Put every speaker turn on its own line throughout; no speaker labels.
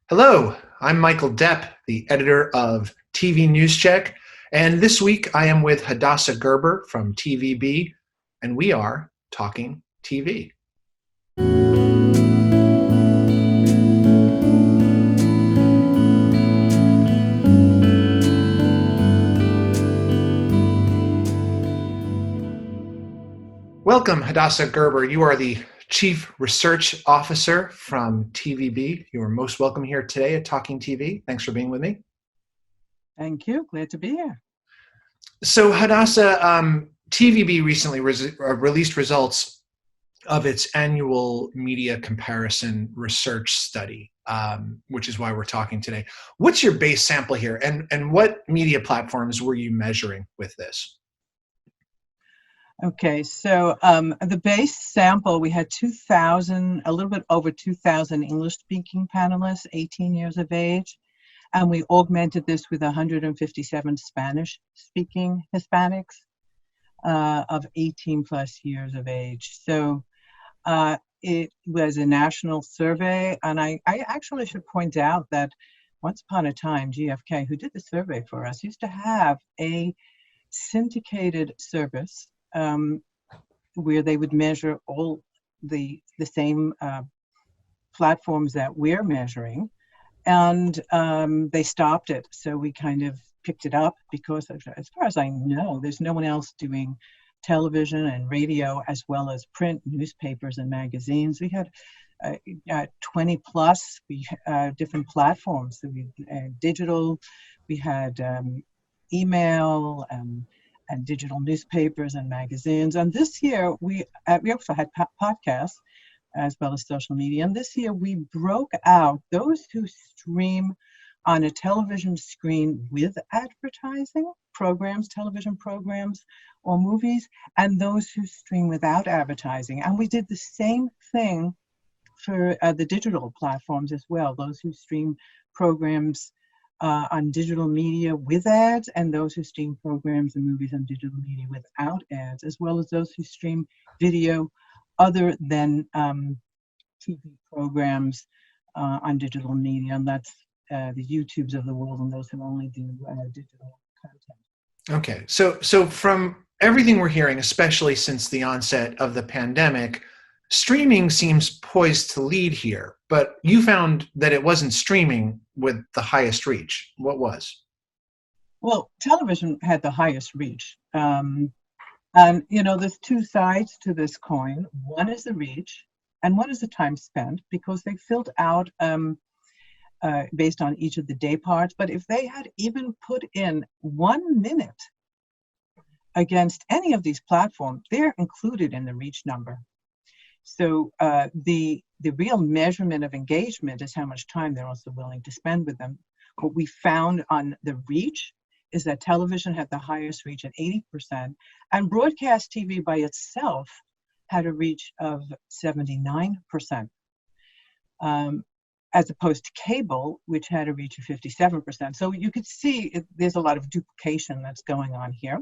Hello, I'm Michael Depp, the editor of TV News Check, and this week I am with Hadassah Gerber from TVB, and we are talking TV. Welcome, Hadassah Gerber. You are the Chief Research Officer from TVB. You are most welcome here today at Talking TV. Thanks for being with me.
Thank you. Glad to be here.
So, Hadassah, TVB recently released results of its annual media comparison research study, which is why we're talking today. What's your base sample here, and what media platforms were you measuring with this?
Okay, so the base sample, we had 2,000, a little bit over 2,000 English-speaking panelists, 18 years of age, and we augmented this with 157 Spanish-speaking Hispanics of 18 plus years of age. So it was a national survey, and I actually should point out that once upon a time, GFK, who did the survey for us, used to have a syndicated service where they would measure all the same platforms that we're measuring, and they stopped it. So we kind of picked it up because, as far as I know, there's no one else doing television and radio as well as print, newspapers and magazines. We had 20 plus different platforms. So we digital, we had email, and digital newspapers and magazines. And this year, we also had podcasts as well as social media. And this year, we broke out those who stream on a television screen with advertising programs, television programs, or movies, and those who stream without advertising. And we did the same thing for the digital platforms as well, those who stream programs on digital media with ads, and those who stream programs and movies on digital media without ads, as well as those who stream video other than TV programs on digital media, and that's the YouTubes of the world and those who only do digital content.
Okay, so from everything we're hearing, especially since the onset of the pandemic, streaming seems poised to lead here, but you found that it wasn't streaming with the highest reach. What was?
Well, television had the highest reach. And, there's two sides to this coin. One is the reach, and one is the time spent, because they filled out based on each of the day parts. But if they had even put in 1 minute against any of these platforms, they're included in the reach number. So the real measurement of engagement is how much time they're also willing to spend with them. What we found on the reach is that television had the highest reach at 80%, and broadcast TV by itself had a reach of 79%, as opposed to cable, which had a reach of 57%. So you could see there's a lot of duplication that's going on here.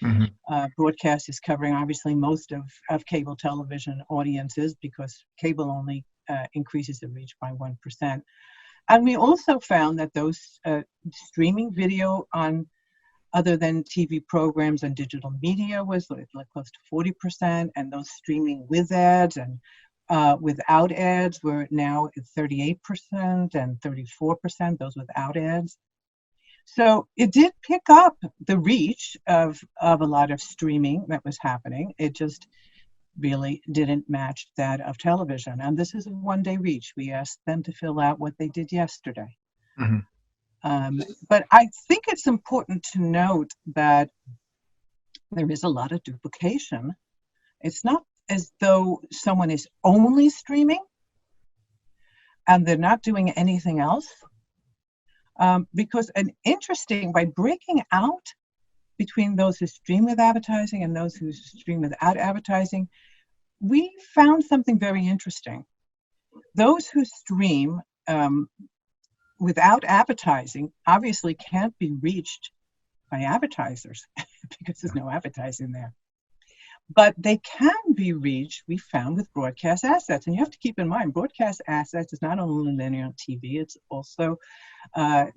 Mm-hmm. Broadcast is covering obviously most of cable television audiences, because cable only increases the reach by 1%. And we also found that those streaming video on other than TV programs and digital media was like close to 40%, and those streaming with ads and without ads were now at 38% and 34%, those without ads. So it did pick up the reach of a lot of streaming that was happening. It just really didn't match that of television. And this is a one-day reach. We asked them to fill out what they did yesterday. Mm-hmm. But I think it's important to note that there is a lot of duplication. It's not as though someone is only streaming and they're not doing anything else. Because by breaking out between those who stream with advertising and those who stream without advertising, we found something very interesting. Those who stream without advertising obviously can't be reached by advertisers because there's no advertising there. But they can be reached, we found, with broadcast assets. And you have to keep in mind, broadcast assets is not only linear TV, it's also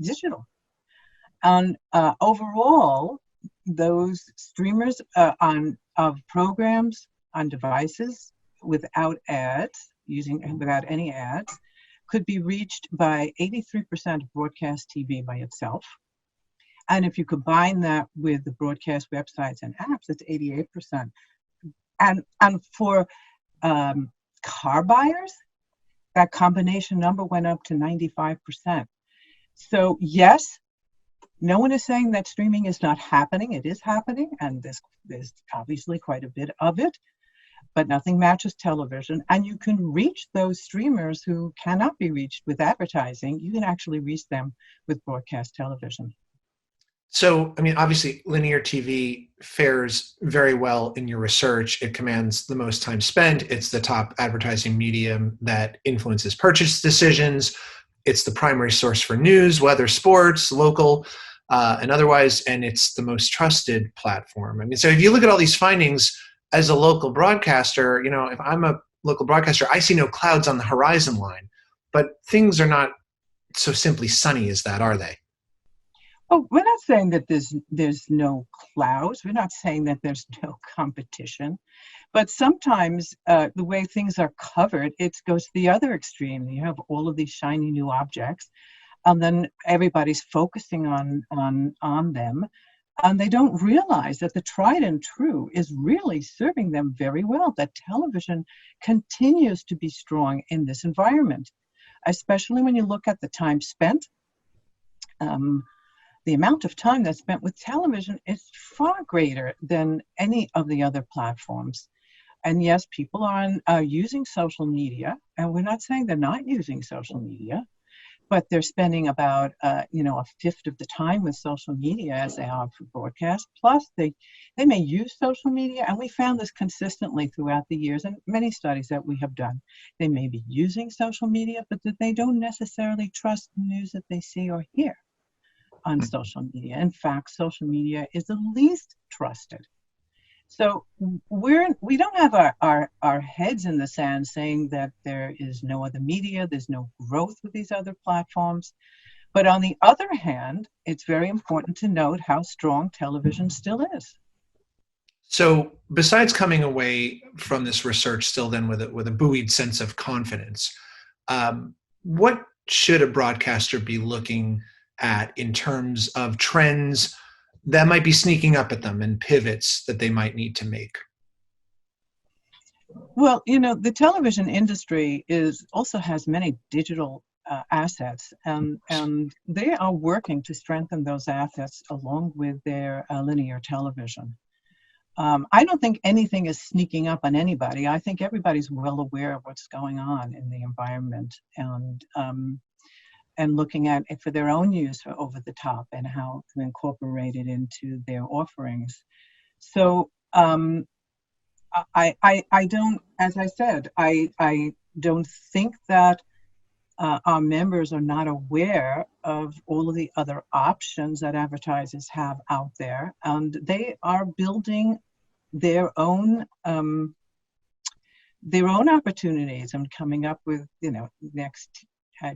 digital. And overall, those streamers of programs on devices without ads, without any ads, could be reached by 83% of broadcast TV by itself. And if you combine that with the broadcast websites and apps, it's 88%. And for car buyers, that combination number went up to 95%. So yes, no one is saying that streaming is not happening. It is happening, and there's obviously quite a bit of it, but nothing matches television. And you can reach those streamers who cannot be reached with advertising. You can actually reach them with broadcast television.
So, I mean, obviously, linear TV fares very well in your research. It commands the most time spent. It's the top advertising medium that influences purchase decisions. It's the primary source for news, whether sports, local, and otherwise, and it's the most trusted platform. I mean, so if you look at all these findings as a local broadcaster, you know, if I'm a local broadcaster, I see no clouds on the horizon line, but things are not so simply sunny as that, are they?
Oh, we're not saying that there's no clouds. We're not saying that there's no competition. But sometimes the way things are covered, it goes to the other extreme. You have all of these shiny new objects, and then everybody's focusing on them, and they don't realize that the tried and true is really serving them very well, that television continues to be strong in this environment, especially when you look at the time spent. The amount of time that's spent with television is far greater than any of the other platforms. And yes, people are using social media, and we're not saying they're not using social media, but they're spending about a fifth of the time with social media as they are for broadcast. Plus, they may use social media, and we found this consistently throughout the years in many studies that we have done. They may be using social media, but that they don't necessarily trust the news that they see or hear on social media. In fact, social media is the least trusted. So we don't have our heads in the sand saying that there is no other media, there's no growth with these other platforms. But on the other hand, it's very important to note how strong television still is.
So besides coming away from this research still then with a buoyed sense of confidence, what should a broadcaster be looking at in terms of trends that might be sneaking up at them and pivots that they might need to make?
Well, the television industry also has many digital assets, and they are working to strengthen those assets along with their linear television. I don't think anything is sneaking up on anybody. I think everybody's well aware of what's going on in the environment, and looking at it for their own use for over the top and how to incorporate it into their offerings. So I don't, as I said, I don't think that our members are not aware of all of the other options that advertisers have out there, and they are building their own opportunities and coming up with next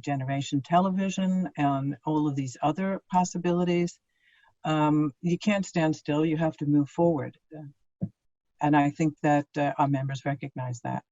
generation television and all of these other possibilities. You can't stand still. You have to move forward. And I think that our members recognize that.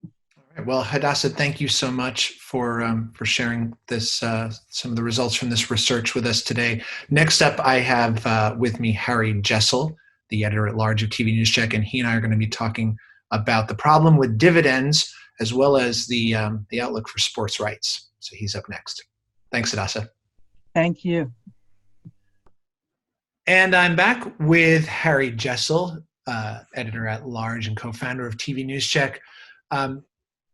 All right. Well, Hadassah, thank you so much for sharing this some of the results from this research with us today. Next up, I have with me Harry Jessel, the editor-at-large of TV News Check, and he and I are going to be talking about the problem with dividends as well as the outlook for sports rights. So he's up next. Thanks, Hadassah.
Thank you.
And I'm back with Harry Jessel, editor-at-large and co-founder of TV News Check,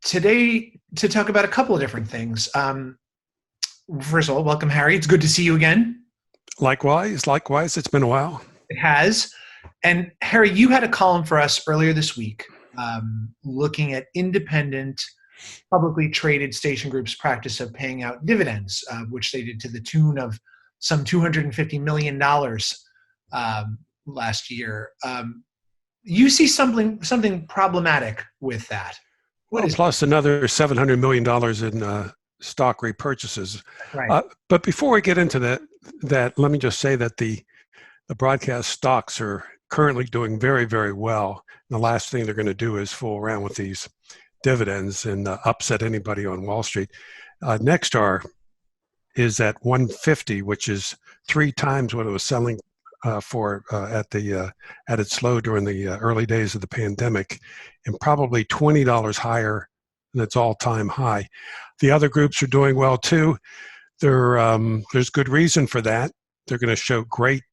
today to talk about a couple of different things. First of all, welcome, Harry. It's good to see you again.
Likewise. It's been a while.
It has. And Harry, you had a column for us earlier this week looking at independent, publicly traded station groups' practice of paying out dividends, which they did to the tune of some $250 million last year. you see something problematic with that. What
Well,
is
plus another $700 million in stock repurchases.
right?
But before we get into that, let me just say that the broadcast stocks are currently doing very, very well. And the last thing they're going to do is fool around with these dividends and upset anybody on Wall Street. Nexstar is at 150, which is 3 times what it was selling for at its low during the early days of the pandemic, and probably $20 higher than its all-time high. The other groups are doing well too. There's good reason for that. They're going to show great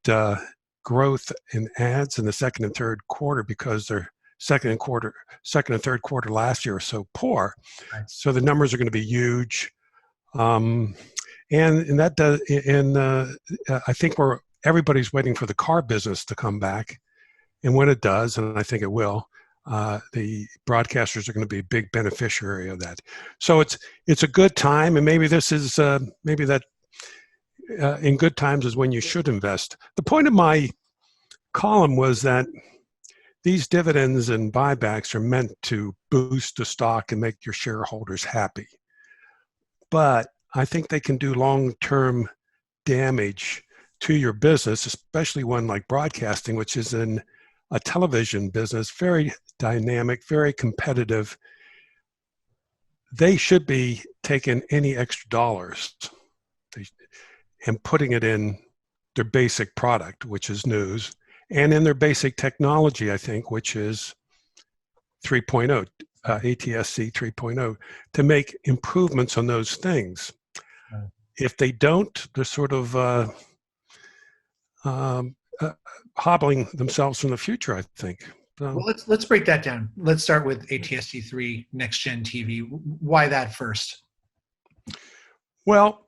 growth in ads in the second and third quarter because their second and third quarter last year were so poor.
Right.
So the numbers are going to be huge. And that does, and I think everybody's waiting for the car business to come back, and when it does, and I think it will, the broadcasters are going to be a big beneficiary of that. So it's a good time, and maybe this is maybe that in good times is when you should invest. The point of my column was that these dividends and buybacks are meant to boost the stock and make your shareholders happy, but I think they can do long-term damage to your business, especially one like broadcasting, which is in a television business, very dynamic, very competitive. They should be taking any extra dollars and putting it in their basic product, which is news, and in their basic technology, I think, which is 3.0, ATSC 3.0, to make improvements on those things. If they don't, they're sort of hobbling themselves from the future, I think.
Well, let's break that down. Let's start with ATSC3 Next Gen TV. Why that first?
Well,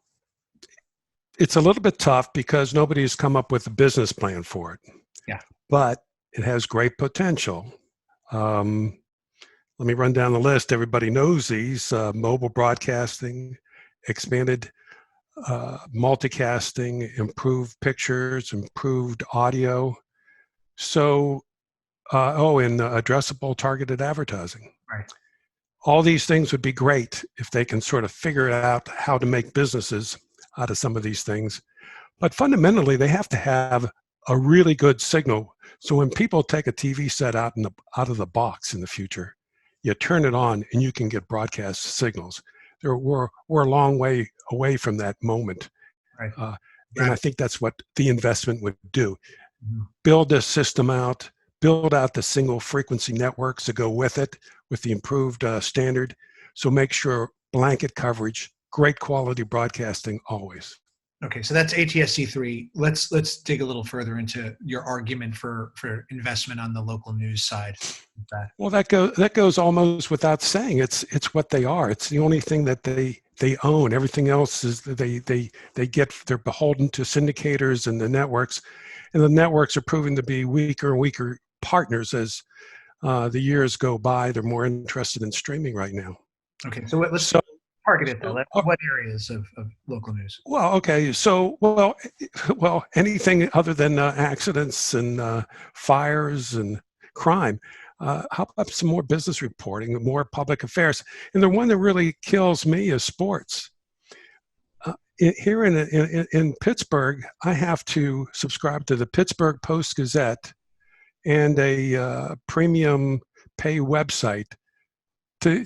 it's a little bit tough because nobody has come up with a business plan for it.
Yeah.
But it has great potential. Let me run down the list. Everybody knows these: mobile broadcasting, expanded multicasting, improved pictures, improved audio. So, and addressable targeted advertising.
Right.
All these things would be great if they can sort of figure out how to make businesses out of some of these things. But fundamentally, they have to have a really good signal. So when people take a TV set out of the box in the future, you turn it on and you can get broadcast signals. We're a long way away from that moment.
Right.
And I think that's what the investment would do.
Mm-hmm.
Build this system out, build out the single frequency networks to go with it, with the improved standard. So make sure blanket coverage, great quality broadcasting always.
Okay, so that's ATSC3. Let's dig a little further into your argument for investment on the local news side.
Well, that goes almost without saying. It's what they are. It's the only thing that they own. Everything else is they're beholden to syndicators and the networks, and the networks are proving to be weaker and weaker partners as the years go by. They're more interested in streaming right now.
Okay, so let's target it though. What areas of local news?
Well, okay. So, well, anything other than accidents and fires and crime. How about some more business reporting, more public affairs? And the one that really kills me is sports. Here in Pittsburgh, I have to subscribe to the Pittsburgh Post-Gazette and a premium pay website to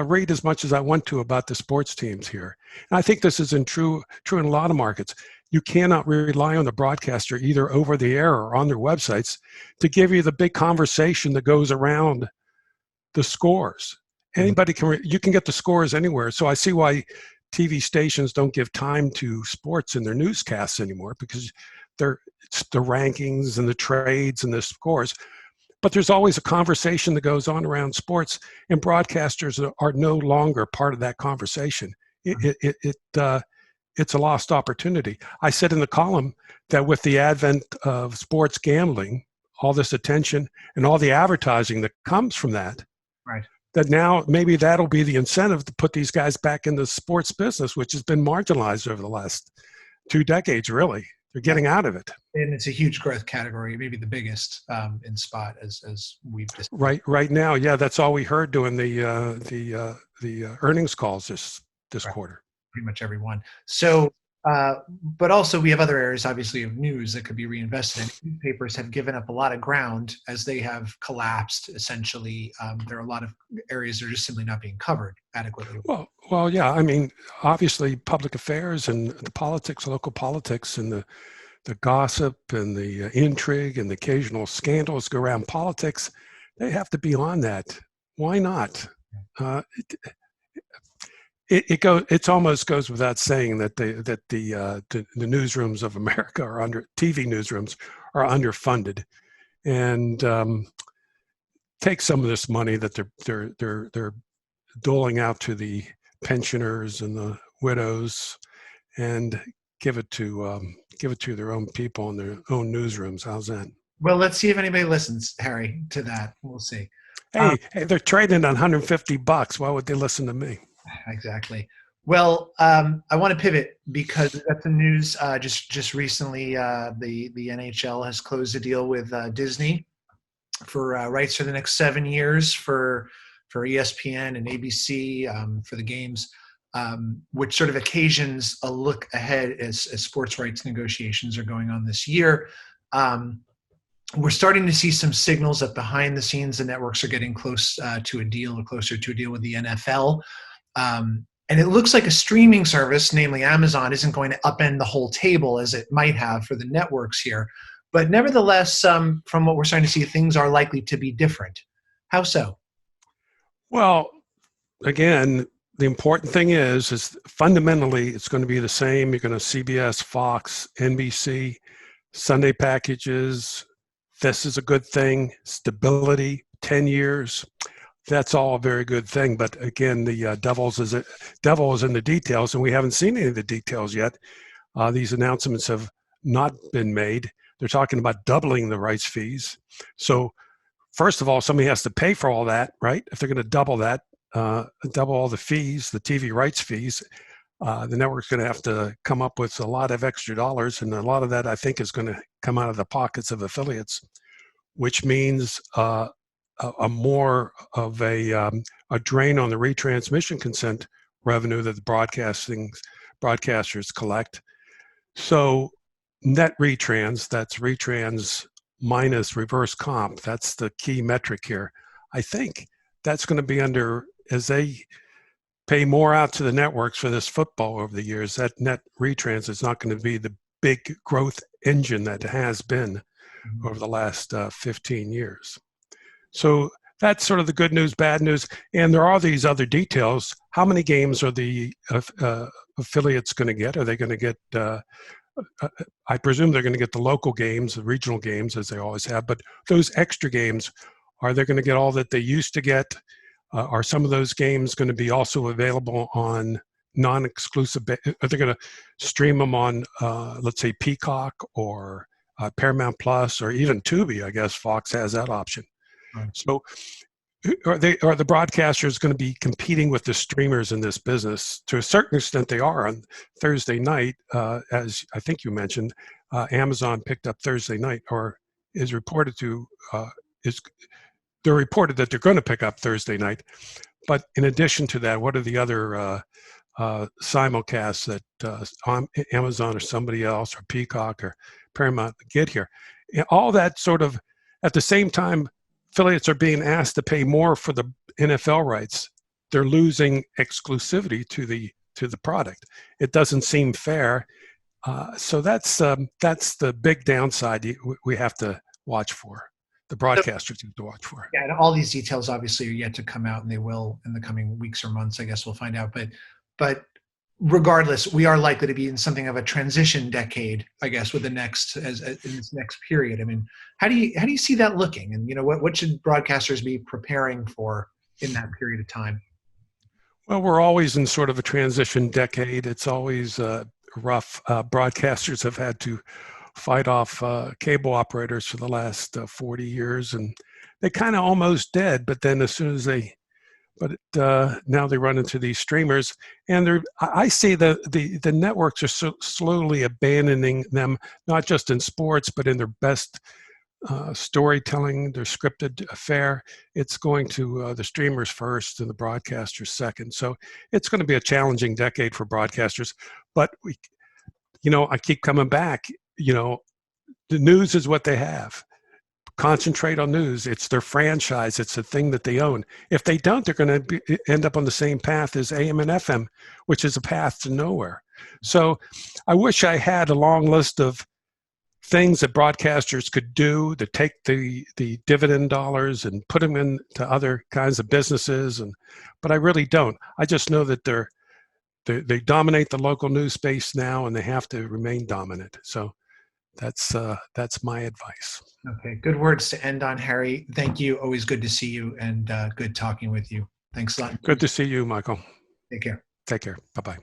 read as much as I want to about the sports teams here. And I think this is true in a lot of markets. You cannot rely on the broadcaster either over the air or on their websites to give you the big conversation that goes around the scores. Anybody you can get the scores anywhere. So I see why TV stations don't give time to sports in their newscasts anymore, because it's the rankings and the trades and the scores. But there's always a conversation that goes on around sports, and broadcasters are no longer part of that conversation. It's a lost opportunity. I said in the column that with the advent of sports gambling, all this attention and all the advertising that comes from that,
right,
that now maybe that'll be the incentive to put these guys back in the sports business, which has been marginalized over the last 2 decades, really. They're getting out of it.
And it's a huge growth category, maybe the biggest in spot as we've discussed.
Right now, yeah, that's all we heard during the earnings calls this quarter.
Pretty much everyone. So, but also we have other areas, obviously, of news that could be reinvested in. Newspapers have given up a lot of ground as they have collapsed. Essentially, there are a lot of areas that are just simply not being covered adequately.
Well, yeah. I mean, obviously, public affairs and the politics, local politics, and the gossip and the intrigue and the occasional scandals go around politics. They have to be on that. Why not? It almost goes without saying that the newsrooms of America TV newsrooms are underfunded, and take some of this money that they're doling out to the pensioners and the widows, and give it to their own people in their own newsrooms. How's that?
Well, let's see if anybody listens, Harry, to that. We'll see.
Hey, they're trading on $150. Why would they listen to me?
Exactly. Well, I want to pivot because that's the news. Just recently, the NHL has closed a deal with Disney for rights for the next 7 years for ESPN and ABC for the games, which sort of occasions a look ahead as sports rights negotiations are going on this year. We're starting to see some signals that behind the scenes, the networks are getting close to a deal or closer to a deal with the NFL. And it looks like a streaming service, namely Amazon, isn't going to upend the whole table as it might have for the networks here. But nevertheless, from what we're starting to see, things are likely to be different. How so?
Well, again, the important thing is fundamentally it's going to be the same. You're going to CBS, Fox, NBC, Sunday packages. This is a good thing. Stability, 10 years. That's all a very good thing. But again, the devil is in the details, and we haven't seen any of the details yet. These announcements have not been made. They're talking about doubling the rights fees. So first of all, somebody has to pay for all that, right? If they're going to double that, double all the fees, the TV rights fees, the network's going to have to come up with a lot of extra dollars. And a lot of that, I think, is going to come out of the pockets of affiliates, which means a more of a drain on the retransmission consent revenue that the broadcasters collect. So net retrans, that's retrans minus reverse comp, that's the key metric here. I think that's going to be under, as they pay more out to the networks for this football over the years, that net retrans is not going to be the big growth engine that it has been over the last 15 years. So that's sort of the good news, bad news. And there are these other details. How many games are the affiliates going to get? Are they going to get, I presume they're going to get the local games, the regional games, as they always have. But those extra games, are they going to get all that they used to get? Are some of those games going to be also available on non-exclusive? Are they going to stream them on, let's say, Peacock or Paramount Plus or even Tubi? I guess Fox has that option. Right. So are the broadcasters going to be competing with the streamers in this business? To a certain extent, they are. On Thursday night, as I think you mentioned, Amazon picked up Thursday night, or is reported to, they're reported that they're going to pick up Thursday night. But in addition to that, what are the other simulcasts that Amazon or somebody else or Peacock or Paramount get here? And all that sort of, at the same time, affiliates are being asked to pay more for the NFL rights. They're losing exclusivity to the product. It doesn't seem fair. So that's the big downside we have to watch for. The broadcasters have to watch for.
Yeah, and all these details obviously are yet to come out, and they will in the coming weeks or months. I guess we'll find out. But regardless, we are likely to be in something of a transition decade, I guess, with the next in this next period. I mean, how do you see that looking? And what should broadcasters be preparing for in that period of time?
Well, we're always in sort of a transition decade. It's always rough. Broadcasters have had to fight off cable operators for the last 40 years, and they kind of almost dead. But then as soon as they but now they run into these streamers, and I see the networks are slowly abandoning them, not just in sports, but in their best storytelling, their scripted affair. It's going to the streamers first and the broadcasters second. So it's going to be a challenging decade for broadcasters. But I keep coming back. The news is what they have. Concentrate on news. It's their franchise. It's the thing that they own. If they don't, they're going to end up on the same path as AM and FM, which is a path to nowhere. So I wish I had a long list of things that broadcasters could do to take the dividend dollars and put them into other kinds of businesses, but I really don't. I just know that they dominate the local news space now, and they have to remain dominant. So that's my advice.
Okay, good words to end on, Harry. Thank you. Always good to see you, and good talking with you. Thanks a lot.
Good to see you, Michael.
Take care.
Take care. Bye-bye.